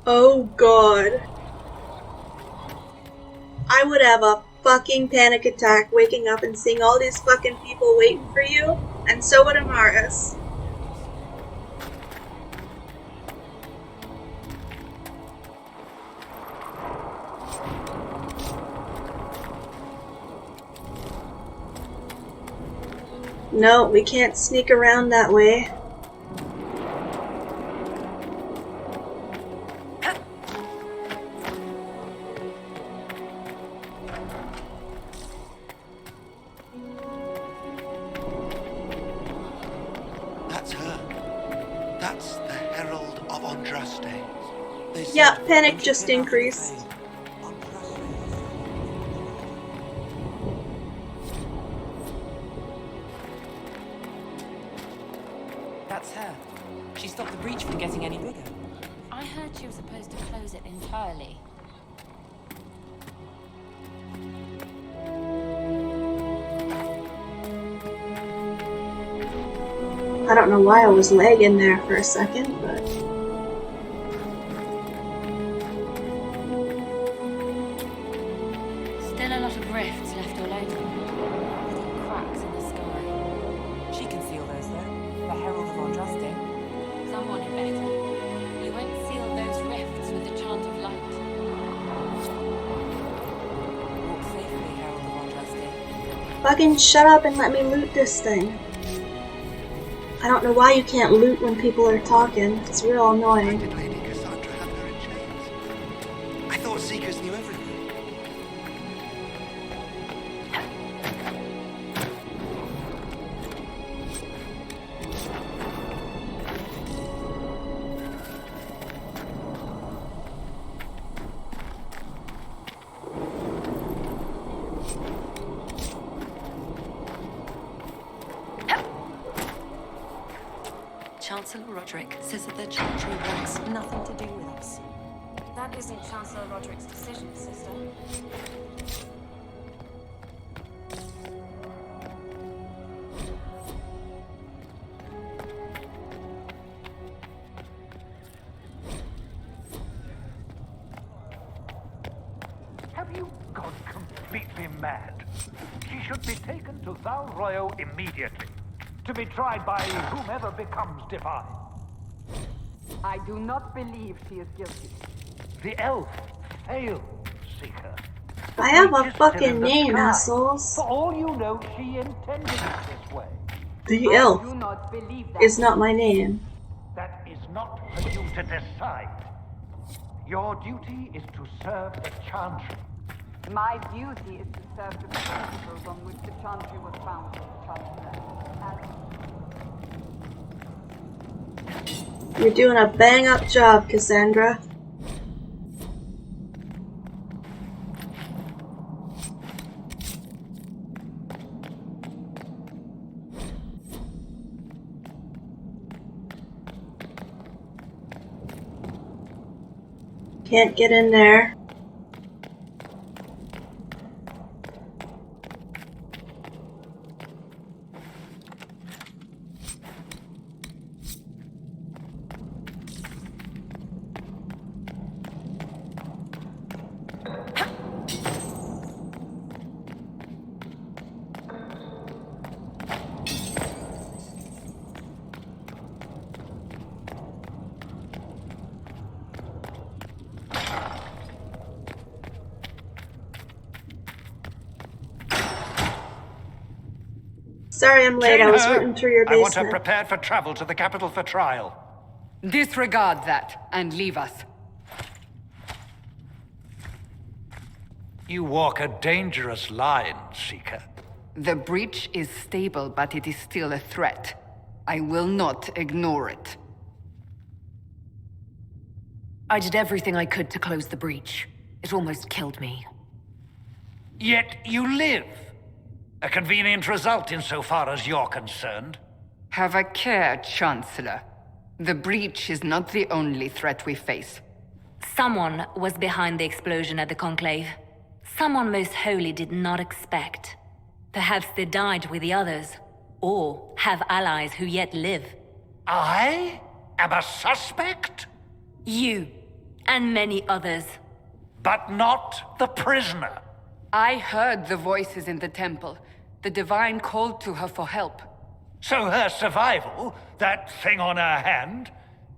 Oh god. I would have a fucking panic attack waking up and seeing all these fucking people waiting for you, and so would Amaris. No, we can't sneak around that way. That's her. That's the Herald of Andraste. Yeah, panic just increased. That's her. She stopped the breach from getting any bigger. I heard she was supposed to close it entirely. I don't know why I was lagging there for a second, but... Still a lot of rifts left all over. Little cracks in the sky. She can seal those, though. The Herald of Andraste. Someone had better. You won't seal those rifts with the chant of light. Walk safely, Herald of Andraste. Fucking shut up and let me loot this thing. I don't know why you can't loot when people are talking. It's real Why annoying. did Lady Cassandra have her in chains? I thought Seekers knew everything. Chancellor Roderick says that the Chantry wants nothing to do with us. That isn't Chancellor Roderick's decision, sister. Have you gone completely mad? She should be taken to Val Royo immediately, to be tried by whomever becomes divine. I do not believe she is guilty. The elf failed, Seeker. The I have breach a is still in fucking the name, sky. assholes. For all you know, she intended it this way. The I elf do not believe that. is not my name. That is not for you to decide. Your duty is to serve the Chantry. My duty is to serve the principles on which the Chantry was founded, Chancellor. You're doing a bang-up job, Cassandra. Can't get in there. Sorry I'm late, I was rooting through your I want her basement. prepared for travel to the capital for trial. Disregard that and leave us. You walk a dangerous line, Seeker. The breach is stable, but it is still a threat. I will not ignore it. I did everything I could to close the breach. It almost killed me. Yet you live. A convenient result insofar as you're concerned. Have a care, Chancellor. The breach is not the only threat we face. Someone was behind the explosion at the Conclave. Someone Most Holy did not expect. Perhaps they died with the others, or have allies who yet live. I am a suspect? You, and many others. But not the prisoner. I heard the voices in the temple. The Divine called to her for help. So her survival, that thing on her hand,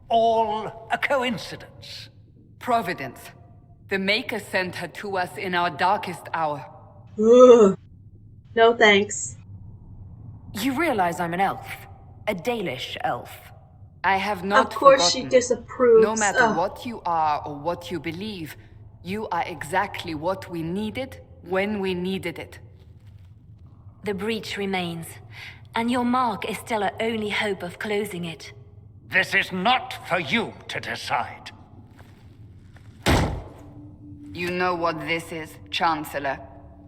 all a coincidence. Providence. The Maker sent her to us in our darkest hour. Ugh. No thanks. You realize I'm an elf. A Dalish elf. I have not Of course forgotten. she disapproves. No matter Ugh. what you are or what you believe, you are exactly what we needed when we needed it. The breach remains, and your mark is still our only hope of closing it. This is not for you to decide. You know what this is, Chancellor.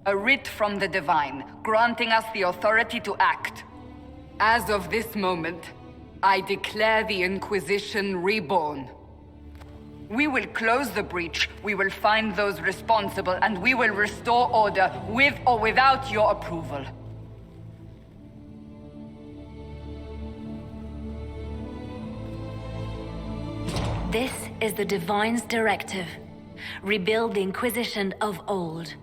A writ from the Divine, granting us the authority to act. As of this moment, I declare the Inquisition reborn. We will close the breach, we will find those responsible, and we will restore order with or without your approval. This is the Divine's directive. Rebuild the Inquisition of old.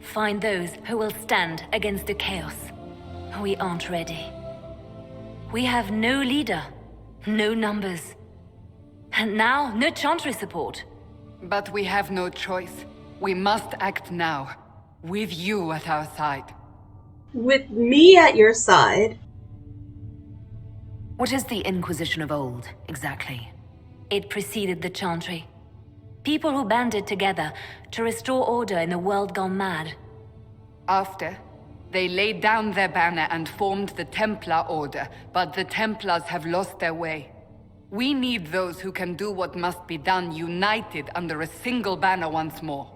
Find those who will stand against the chaos. We aren't ready. We have no leader, no numbers. And now, no Chantry support. But we have no choice. We must act now, with you at our side. With me at your side. What is the Inquisition of old, exactly? It preceded the Chantry. People who banded together to restore order in a world gone mad. After, they laid down their banner and formed the Templar Order, but the Templars have lost their way. We need those who can do what must be done, united under a single banner once more.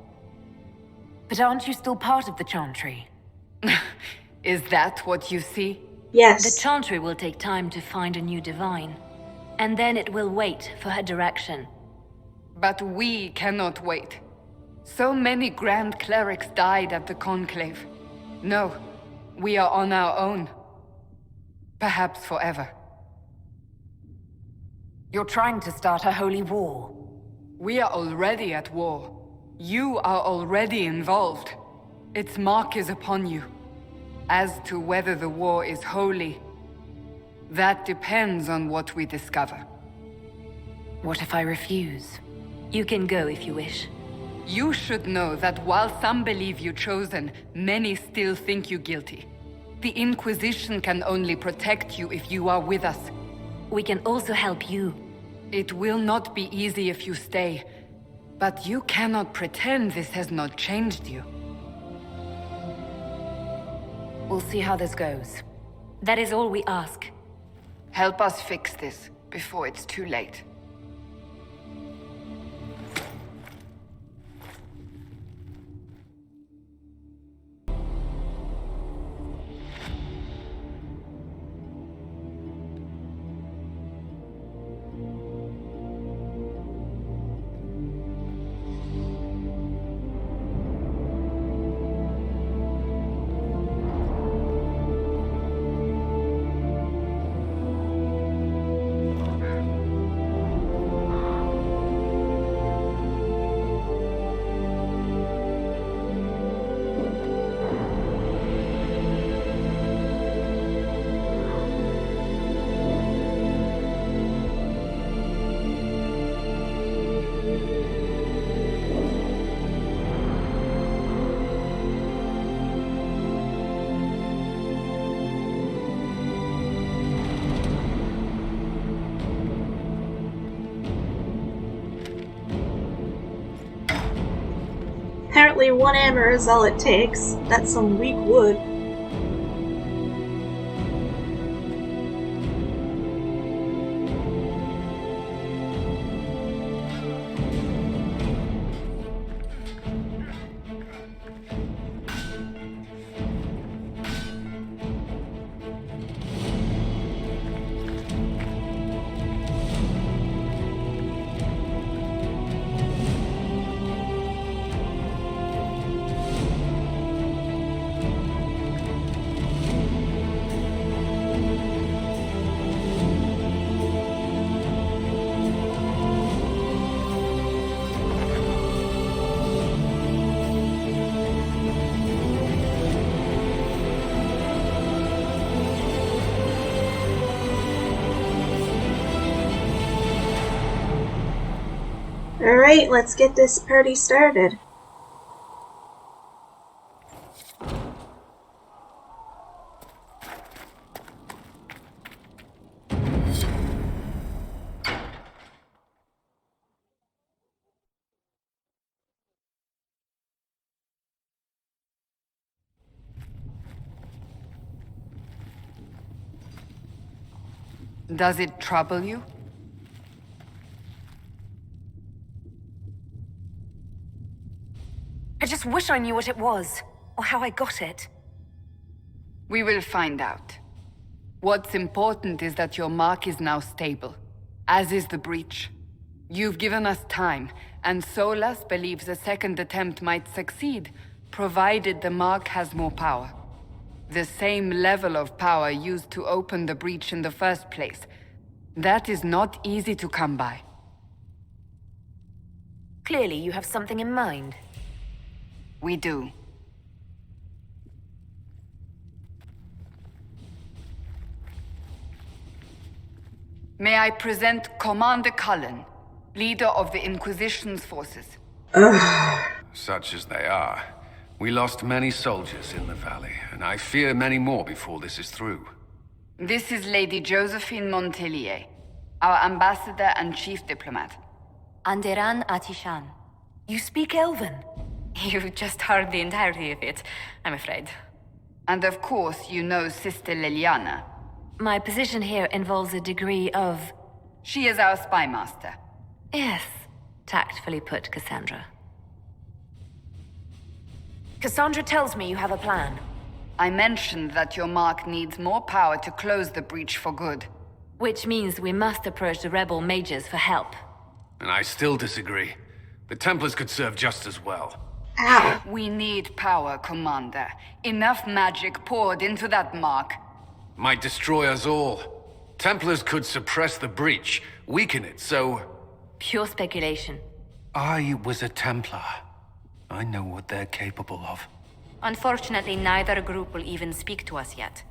But aren't you still part of the Chantry? Is that what you see? Yes. The Chantry will take time to find a new Divine. And then it will wait for her direction. But we cannot wait. So many Grand Clerics died at the Conclave. No, we are on our own. Perhaps forever. You're trying to start a holy war. We are already at war. You are already involved. Its mark is upon you. As to whether the war is holy, that depends on what we discover. What if I refuse? You can go if you wish. You should know that while some believe you chosen, many still think you guilty. The Inquisition can only protect you if you are with us. We can also help you. It will not be easy if you stay, but you cannot pretend this has not changed you. We'll see how this goes. That is all we ask. Help us fix this before it's too late. Apparently 1 hammer is all it takes. That's some weak wood. Alright, let's get this party started. Does it trouble you? I just wish I knew what it was, or how I got it. We will find out. What's important is that your mark is now stable, as is the breach. You've given us time, and Solas believes a second attempt might succeed, provided the mark has more power. The same level of power used to open the breach in the first place. That is not easy to come by. Clearly, you have something in mind. We do. May I present Commander Cullen, leader of the Inquisition's forces. Such as they are. We lost many soldiers in the valley, and I fear many more before this is through. This is Lady Josephine Montelier, our ambassador and chief diplomat. Anderan Atishan. You speak Elven? You've just heard the entirety of it, I'm afraid. And of course, you know Sister Liliana. My position here involves a degree of... She is our spy master. Yes, tactfully put, Cassandra. Cassandra tells me you have a plan. I mentioned that your mark needs more power to close the breach for good. Which means we must approach the rebel mages for help. And I still disagree. The Templars could serve just as well. Ow. We need power, Commander. Enough magic poured into that mark. Might destroy us all. Templars could suppress the breach, weaken it, so... Pure speculation. I was a Templar. I know what they're capable of. Unfortunately, neither group will even speak to us yet.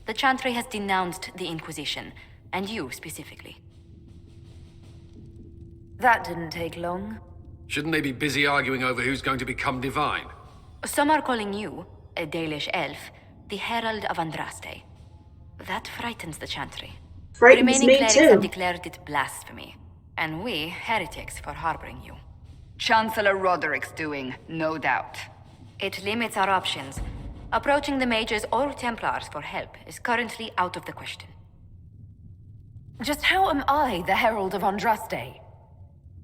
The Chantry has denounced the Inquisition, and you specifically. That didn't take long. Shouldn't they be busy arguing over who's going to become divine? Some are calling you, a Dalish elf, the Herald of Andraste. That frightens the Chantry. Frightens Remaining me clerics too. have declared it blasphemy, and we, heretics, for harboring you. Chancellor Roderick's doing, no doubt. It limits our options. Approaching the mages or Templars for help is currently out of the question. Just how am I the Herald of Andraste?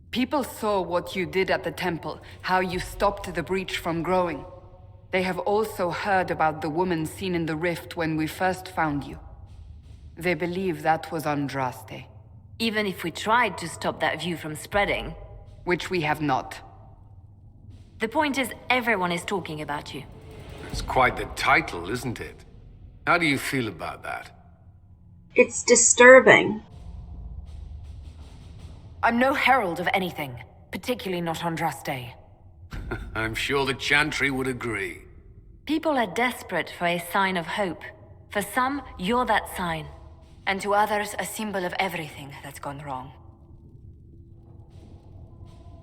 People saw what you did at the temple, how you stopped the breach from growing. They have also heard about the woman seen in the rift when we first found you. They believe that was Andraste. Even if we tried to stop that view from spreading... Which we have not. The point is, everyone is talking about you. It's quite the title, isn't it? How do you feel about that? It's disturbing. I'm no herald of anything, particularly not Andraste. I'm sure the Chantry would agree. People are desperate for a sign of hope. For some, you're that sign. And to others, a symbol of everything that's gone wrong.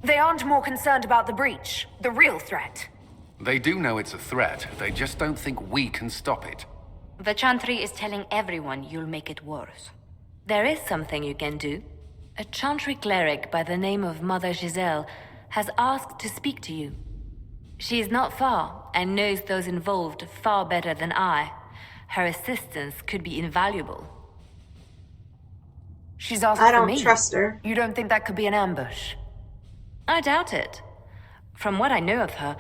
They aren't more concerned about the breach, the real threat. They do know it's a threat. They just don't think we can stop it. The Chantry is telling everyone you'll make it worse. There is something you can do. A Chantry cleric by the name of Mother Giselle has asked to speak to you. She is not far and knows those involved far better than I. Her assistance could be invaluable. She's asked I for don't me. trust her. You don't think that could be an ambush? I doubt it. From what I know of her,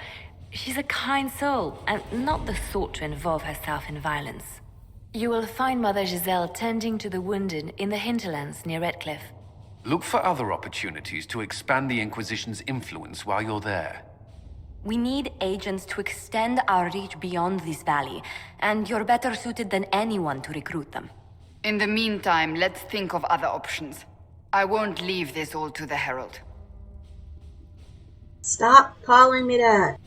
she's a kind soul and not the sort to involve herself in violence. You will find Mother Giselle tending to the wounded in the hinterlands near Redcliffe. Look for other opportunities to expand the Inquisition's influence while you're there. We need agents to extend our reach beyond this valley, and you're better suited than anyone to recruit them. In the meantime, let's think of other options. I won't leave this all to the Herald. Stop calling me that.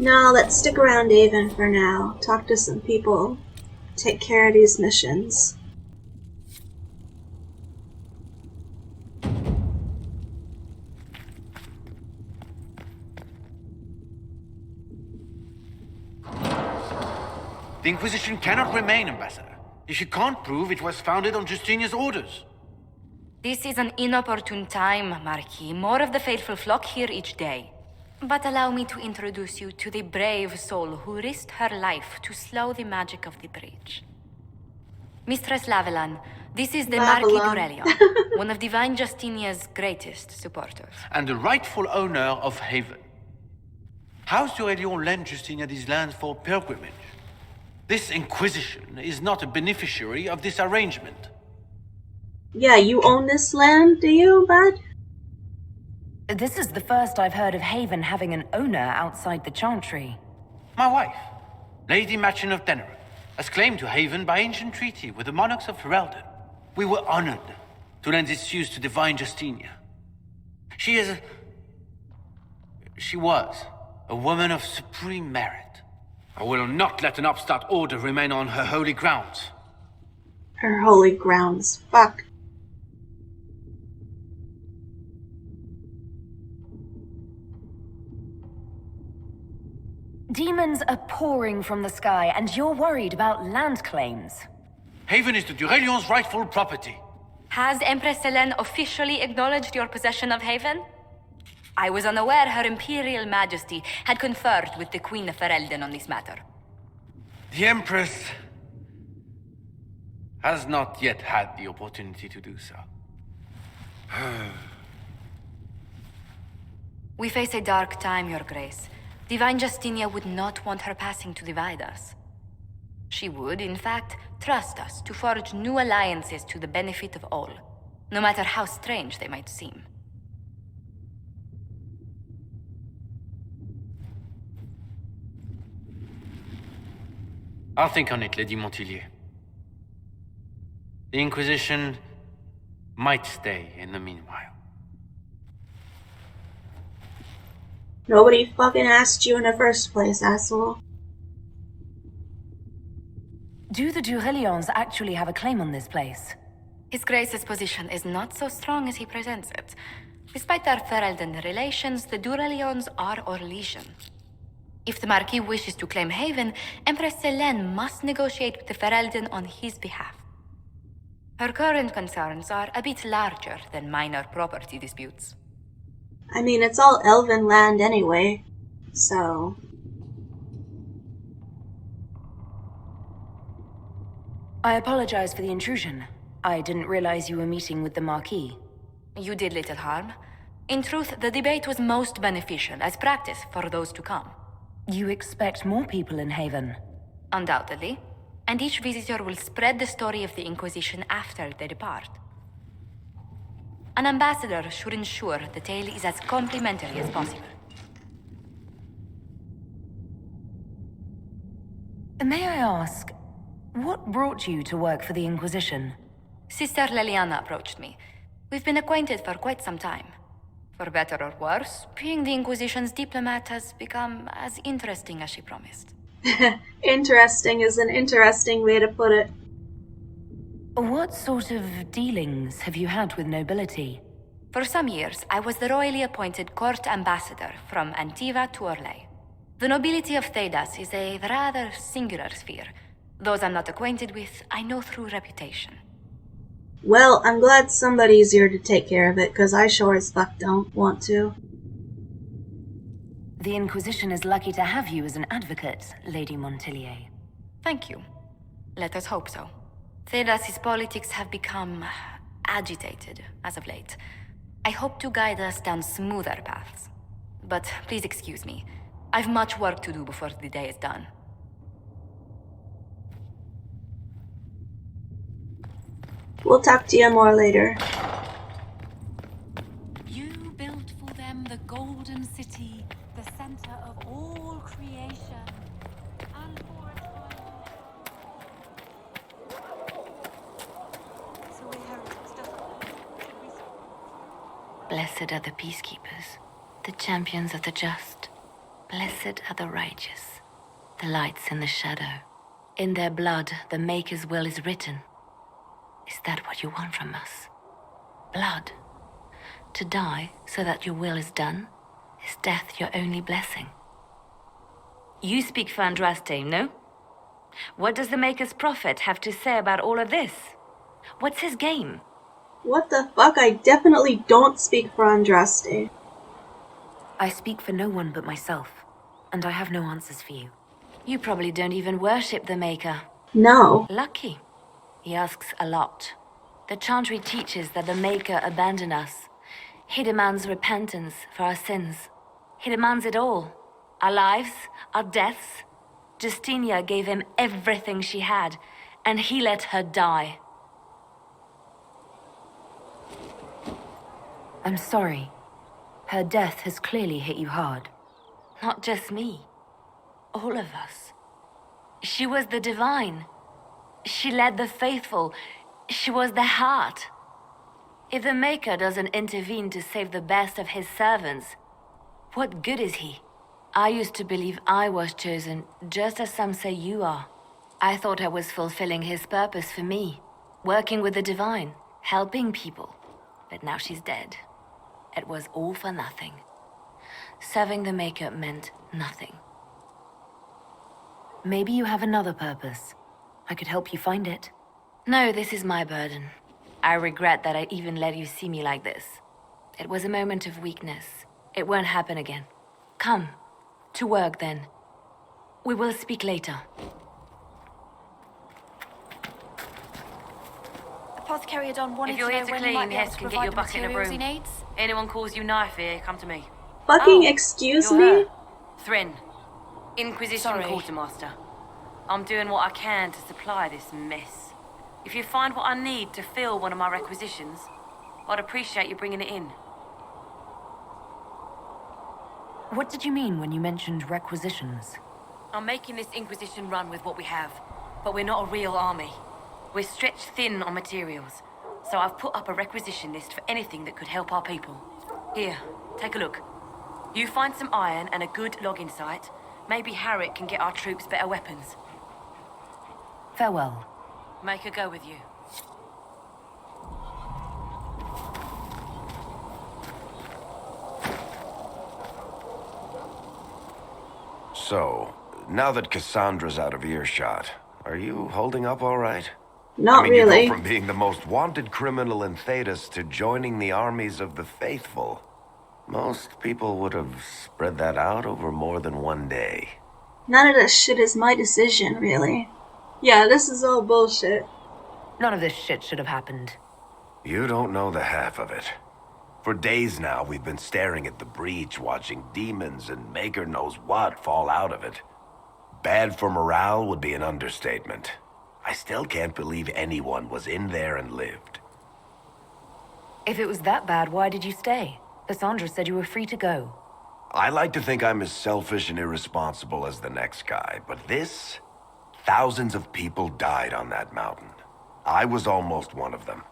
No, let's stick around Avon for now. Talk to some people. Take care of these missions. The Inquisition cannot remain, Ambassador, if you can't prove it was founded on Justinia's orders. This is an inopportune time, Marquis. More of the faithful flock here each day. But allow me to introduce you to the brave soul who risked her life to slow the magic of the breach. Mistress Lavelan, this is the Marquis Durelion, one of Divine Justinia's greatest supporters. And the rightful owner of Haven. House Durelion lent Justinia these lands for pilgrimage. This Inquisition is not a beneficiary of this arrangement. Yeah, you own this land, do you, bud? This is the first I've heard of Haven having an owner outside the Chantry. My wife, Lady Machin of Denerim, has claimed to Haven by ancient treaty with the monarchs of Ferelden. We were honored to lend its use to Divine Justinia. She was a woman of supreme merit. I will not let an upstart order remain on her holy grounds. Her holy grounds. Fuck. Demons are pouring from the sky, and you're worried about land claims. Haven is the Durelion's rightful property. Has Empress Selene officially acknowledged your possession of Haven? I was unaware Her Imperial Majesty had conferred with the Queen of Ferelden on this matter. The Empress has not yet had the opportunity to do so. We face a dark time, Your Grace. Divine Justinia would not want her passing to divide us. She would, in fact, trust us to forge new alliances to the benefit of all, no matter how strange they might seem. I'll think on it, Lady Montillier. The Inquisition might stay in the meanwhile. Nobody fucking asked you in the first place, asshole. Do the Durelions actually have a claim on this place? His Grace's position is not so strong as he presents it. Despite their Ferelden relations, the Durelions are our legion. If the Marquis wishes to claim Haven, Empress Selene must negotiate with the Ferelden on his behalf. Her current concerns are a bit larger than minor property disputes. I mean, it's all elven land anyway, so... I apologize for the intrusion. I didn't realize you were meeting with the Marquis. You did little harm. In truth, the debate was most beneficial as practice for those to come. You expect more people in Haven? Undoubtedly. And each visitor will spread the story of the Inquisition after they depart. An ambassador should ensure the tale is as complimentary as possible. May I ask, what brought you to work for the Inquisition? Sister Leliana approached me. We've been acquainted for quite some time. For better or worse, being the Inquisition's diplomat has become as interesting as she promised. Interesting is an interesting way to put it. What sort of dealings have you had with nobility? For some years, I was the royally appointed court ambassador from Antiva to Orlais. The nobility of Thedas is a rather singular sphere. Those I'm not acquainted with, I know through reputation. Well, I'm glad somebody's here to take care of it, because I sure as fuck don't want to. The Inquisition is lucky to have you as an advocate, Lady Montillier. Thank you. Let us hope so. Thedas' politics have become agitated as of late. I hope to guide us down smoother paths. But please excuse me. I've much work to do before the day is done. We'll talk to you more later. You built for them the golden city, the center of all creation. And for a time... So we heretics don't... Blessed are the peacekeepers, the champions of the just. Blessed are the righteous, the lights in the shadow. In their blood, the Maker's will is written. Is that what you want from us? Blood? To die so that your will is done? Is death your only blessing? You speak for Andraste, no? What does the Maker's prophet have to say about all of this? What's his game? What the fuck? I definitely don't speak for Andraste. I speak for no one but myself, and I have no answers for you. You probably don't even worship the Maker. No. Lucky. He asks a lot. The Chantry teaches that the Maker abandoned us. He demands repentance for our sins. He demands it all. Our lives, our deaths. Justinia gave him everything she had, and he let her die. I'm sorry. Her death has clearly hit you hard. Not just me. All of us. She was the divine. She led the faithful. She was the heart. If the Maker doesn't intervene to save the best of his servants, what good is he? I used to believe I was chosen, just as some say you are. I thought I was fulfilling his purpose for me, working with the divine, helping people. But now she's dead. It was all for nothing. Serving the Maker meant nothing. Maybe you have another purpose. I could help you find it. No, this is my burden. I regret that I even let you see me like this. It was a moment of weakness. It won't happen again. Come. To work, then. We will speak later. Apothecary Adon wanted If you're to here know to when he might clean, be able Hess to can get provide you a the bucket and a materials he broom. needs. Anyone calls you knife here, come to me. Fucking Oh, excuse you're me? her. Thren, Inquisition Sorry. Quartermaster. I'm doing what I can to supply this mess. If you find what I need to fill one of my requisitions, I'd appreciate you bringing it in. What did you mean when you mentioned requisitions? I'm making this Inquisition run with what we have, but we're not a real army. We're stretched thin on materials, so I've put up a requisition list for anything that could help our people. Here, take a look. You find some iron and a good logging site, maybe Harrick can get our troops better weapons. Farewell. Make her go with you. So, now that Cassandra's out of earshot, are you holding up all right? Not You really. go from being the most wanted criminal in Thedas to joining the armies of the faithful. Most people would have spread that out over more than one day. None of this shit is my decision, really. Yeah, this is all bullshit. None of this shit should have happened. You don't know the half of it. For days now, we've been staring at the breach, watching demons and Maker knows what fall out of it. Bad for morale would be an understatement. I still can't believe anyone was in there and lived. If it was that bad, why did you stay? Cassandra said you were free to go. I like to think I'm as selfish and irresponsible as the next guy, but this... Thousands of people died on that mountain. I was almost one of them.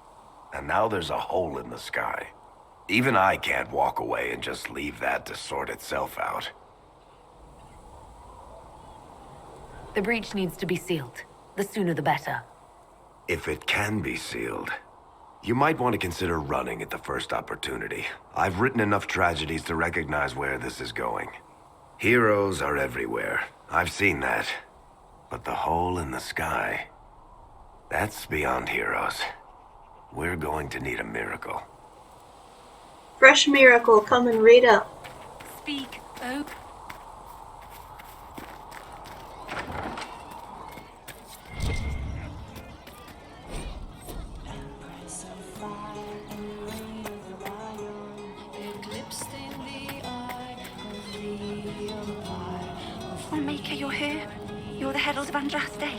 And now there's a hole in the sky. Even I can't walk away and just leave that to sort itself out. The breach needs to be sealed. The sooner the better. If it can be sealed, you might want to consider running at the first opportunity. I've written enough tragedies to recognize where this is going. Heroes are everywhere. I've seen that. But the hole in the sky, that's beyond heroes. We're going to need a miracle. Fresh miracle coming right up. Speak. Oh. Oh, Maker, you're here? You're the herald of Andraste?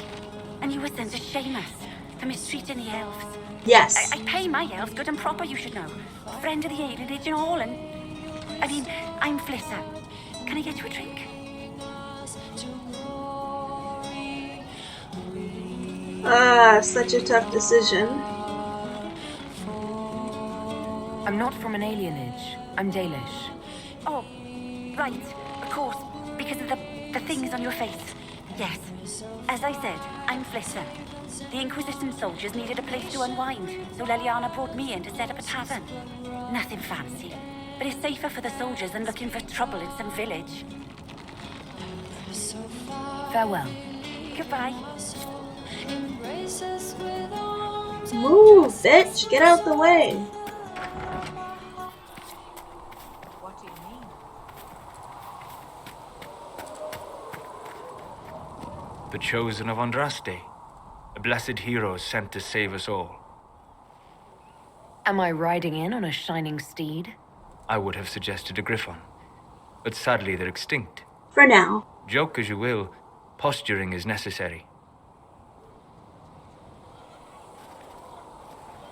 And you were sent to shame us for mistreating the elves? Yes. I pay my elves good and proper, you should know. Friend of the alienage and all, and... I mean, I'm Flissa. Can I get you a drink? Such a tough decision. I'm not from an alienage. I'm Dalish. Oh, right, of course. Because of the things on your face. Yes. As I said, I'm Flitter. The Inquisition soldiers needed a place to unwind, so Leliana brought me in to set up a tavern. Nothing fancy, but it's safer for the soldiers than looking for trouble in some village. Farewell. Goodbye. Move, bitch! Get out the way! What do you mean? The chosen of Andraste. The blessed heroes sent to save us all. Am I riding in on a shining steed? I would have suggested a griffon, but sadly they're extinct. For now. Joke as you will, posturing is necessary.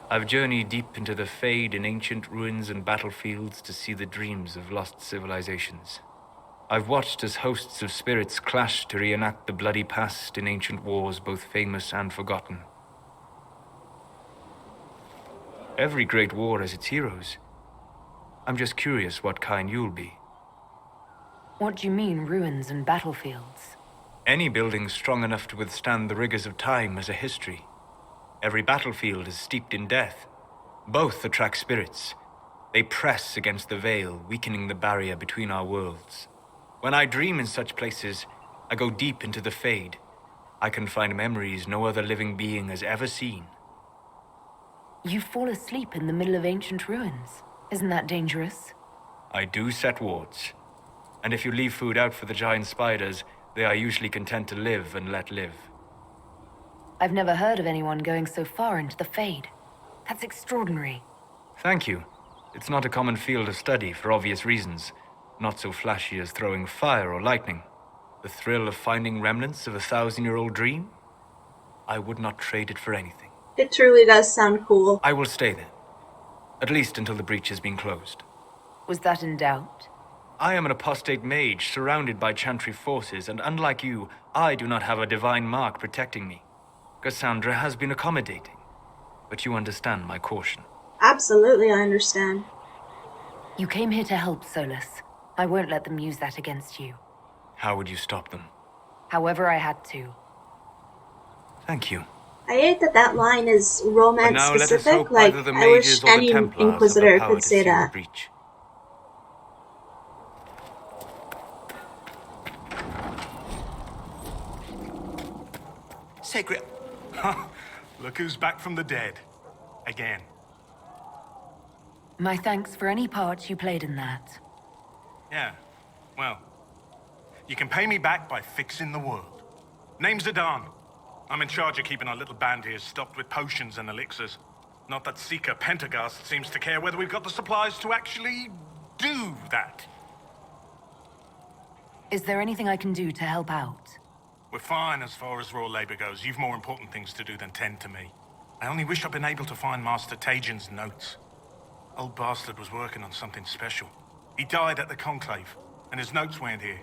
I've journeyed deep into the Fade in ancient ruins and battlefields to see the dreams of lost civilizations. I've watched as hosts of spirits clash to reenact the bloody past in ancient wars both famous and forgotten. Every great war has its heroes. I'm just curious what kind you'll be. What do you mean, ruins and battlefields? Any building strong enough to withstand the rigors of time has a history. Every battlefield is steeped in death. Both attract spirits. They press against the veil, weakening the barrier between our worlds. When I dream in such places, I go deep into the Fade. I can find memories no other living being has ever seen. You fall asleep in the middle of ancient ruins. Isn't that dangerous? I do set wards. And if you leave food out for the giant spiders, they are usually content to live and let live. I've never heard of anyone going so far into the Fade. That's extraordinary. Thank you. It's not a common field of study for obvious reasons. Not so flashy as throwing fire or lightning. The thrill of finding remnants of a 1,000-year-old dream? I would not trade it for anything. It truly does sound cool. I will stay there. At least until the breach has been closed. Was that in doubt? I am an apostate mage surrounded by Chantry forces, and unlike you, I do not have a divine mark protecting me. Cassandra has been accommodating, but you understand my caution. Absolutely, I understand. You came here to help, Solus. I won't let them use that against you. How would you stop them? However I had to. Thank you. I hate that that line is romance specific. Like, I mages wish any Inquisitor could say that. Sacred. Look who's back from the dead. Again. My thanks for any part you played in that. Yeah, well, you can pay me back by fixing the world. Name's Adan. I'm in charge of keeping our little band here stocked with potions and elixirs. Not that Seeker Pentagast seems to care whether we've got the supplies to actually do that. Is there anything I can do to help out? We're fine as far as raw labor goes. You've more important things to do than tend to me. I only wish I'd been able to find Master Tajin's notes. Old bastard was working on something special. He died at the Conclave, and his notes weren't here.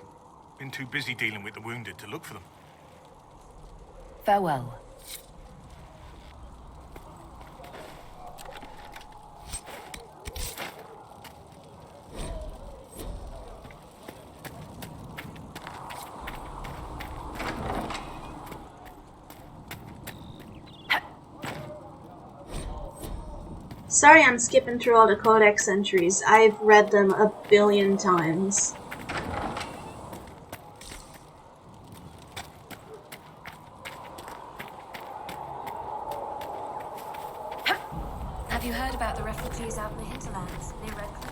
Been too busy dealing with the wounded to look for them. Farewell. Sorry I'm skipping through all the Codex entries. I've read them a billion times. Have you heard about the refugees out in the hinterlands near Red Cliff?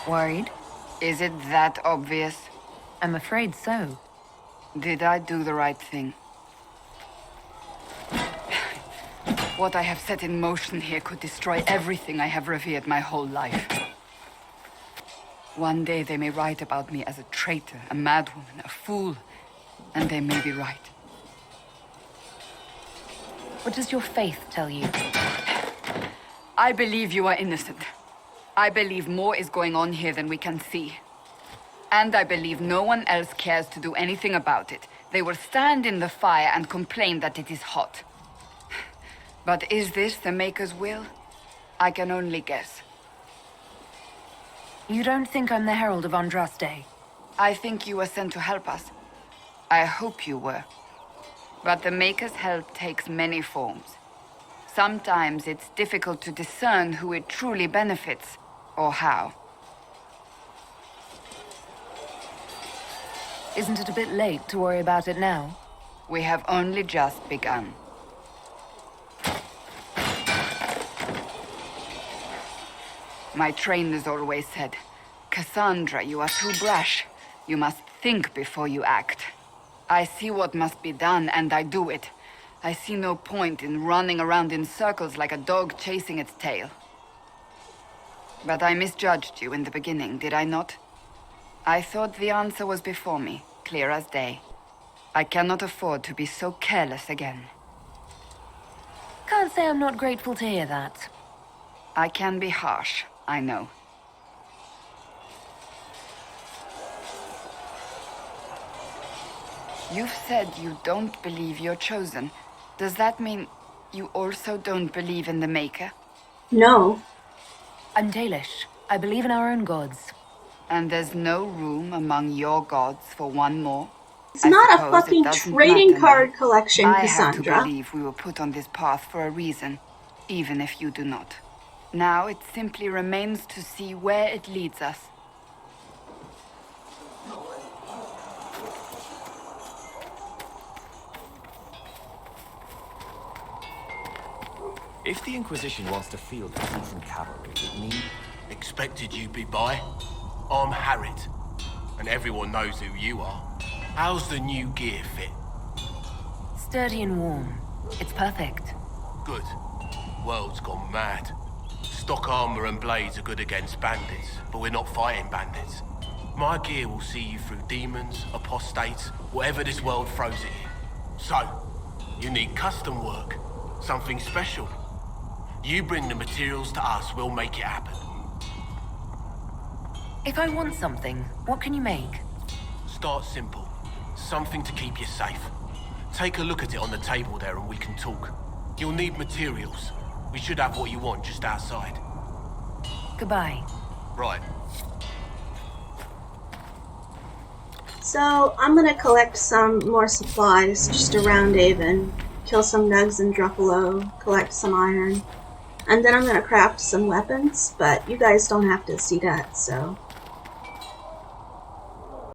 Worried? Is it that obvious? I'm afraid so. Did I do the right thing? What I have set in motion here could destroy everything I have revered my whole life. One day they may write about me as a traitor, a madwoman, a fool, and they may be right. What does your faith tell you? I believe you are innocent. I believe more is going on here than we can see. And I believe no one else cares to do anything about it. They will stand in the fire and complain that it is hot. But is this the Maker's will? I can only guess. You don't think I'm the Herald of Andraste? I think you were sent to help us. I hope you were. But the Maker's help takes many forms. Sometimes it's difficult to discern who it truly benefits, or how. Isn't it a bit late to worry about it now? We have only just begun. My trainers always said, Cassandra, you are too brash. You must think before you act. I see what must be done, and I do it. I see no point in running around in circles like a dog chasing its tail. But I misjudged you in the beginning, did I not? I thought the answer was before me, clear as day. I cannot afford to be so careless again. Can't say I'm not grateful to hear that. I can be harsh, I know. You've said you don't believe you're chosen. Does that mean you also don't believe in the Maker? No. I'm Dalish. I believe in our own gods. And there's no room among your gods for one more? It's not a fucking trading card collection, I Cassandra. have to believe we were put on this path for a reason, even if you do not. Now it simply remains to see where it leads us. If the Inquisition wants to field a decent cavalry, it means... Expected you be by. I'm Harriet, and everyone knows who you are. How's the new gear fit? Sturdy and warm. It's perfect. Good. World's gone mad. Stock armor and blades are good against bandits, but we're not fighting bandits. My gear will see you through demons, apostates, whatever this world throws at you. So, you need custom work, something special. You bring the materials to us, we'll make it happen. If I want something, what can you make? Start simple. Something to keep you safe. Take a look at it on the table there and we can talk. You'll need materials. We should have what you want just outside. Goodbye. Right. So, I'm gonna collect some more supplies just around Avon. Kill some nugs and Druffalo, collect some iron. And then I'm gonna craft some weapons, but you guys don't have to see that, so...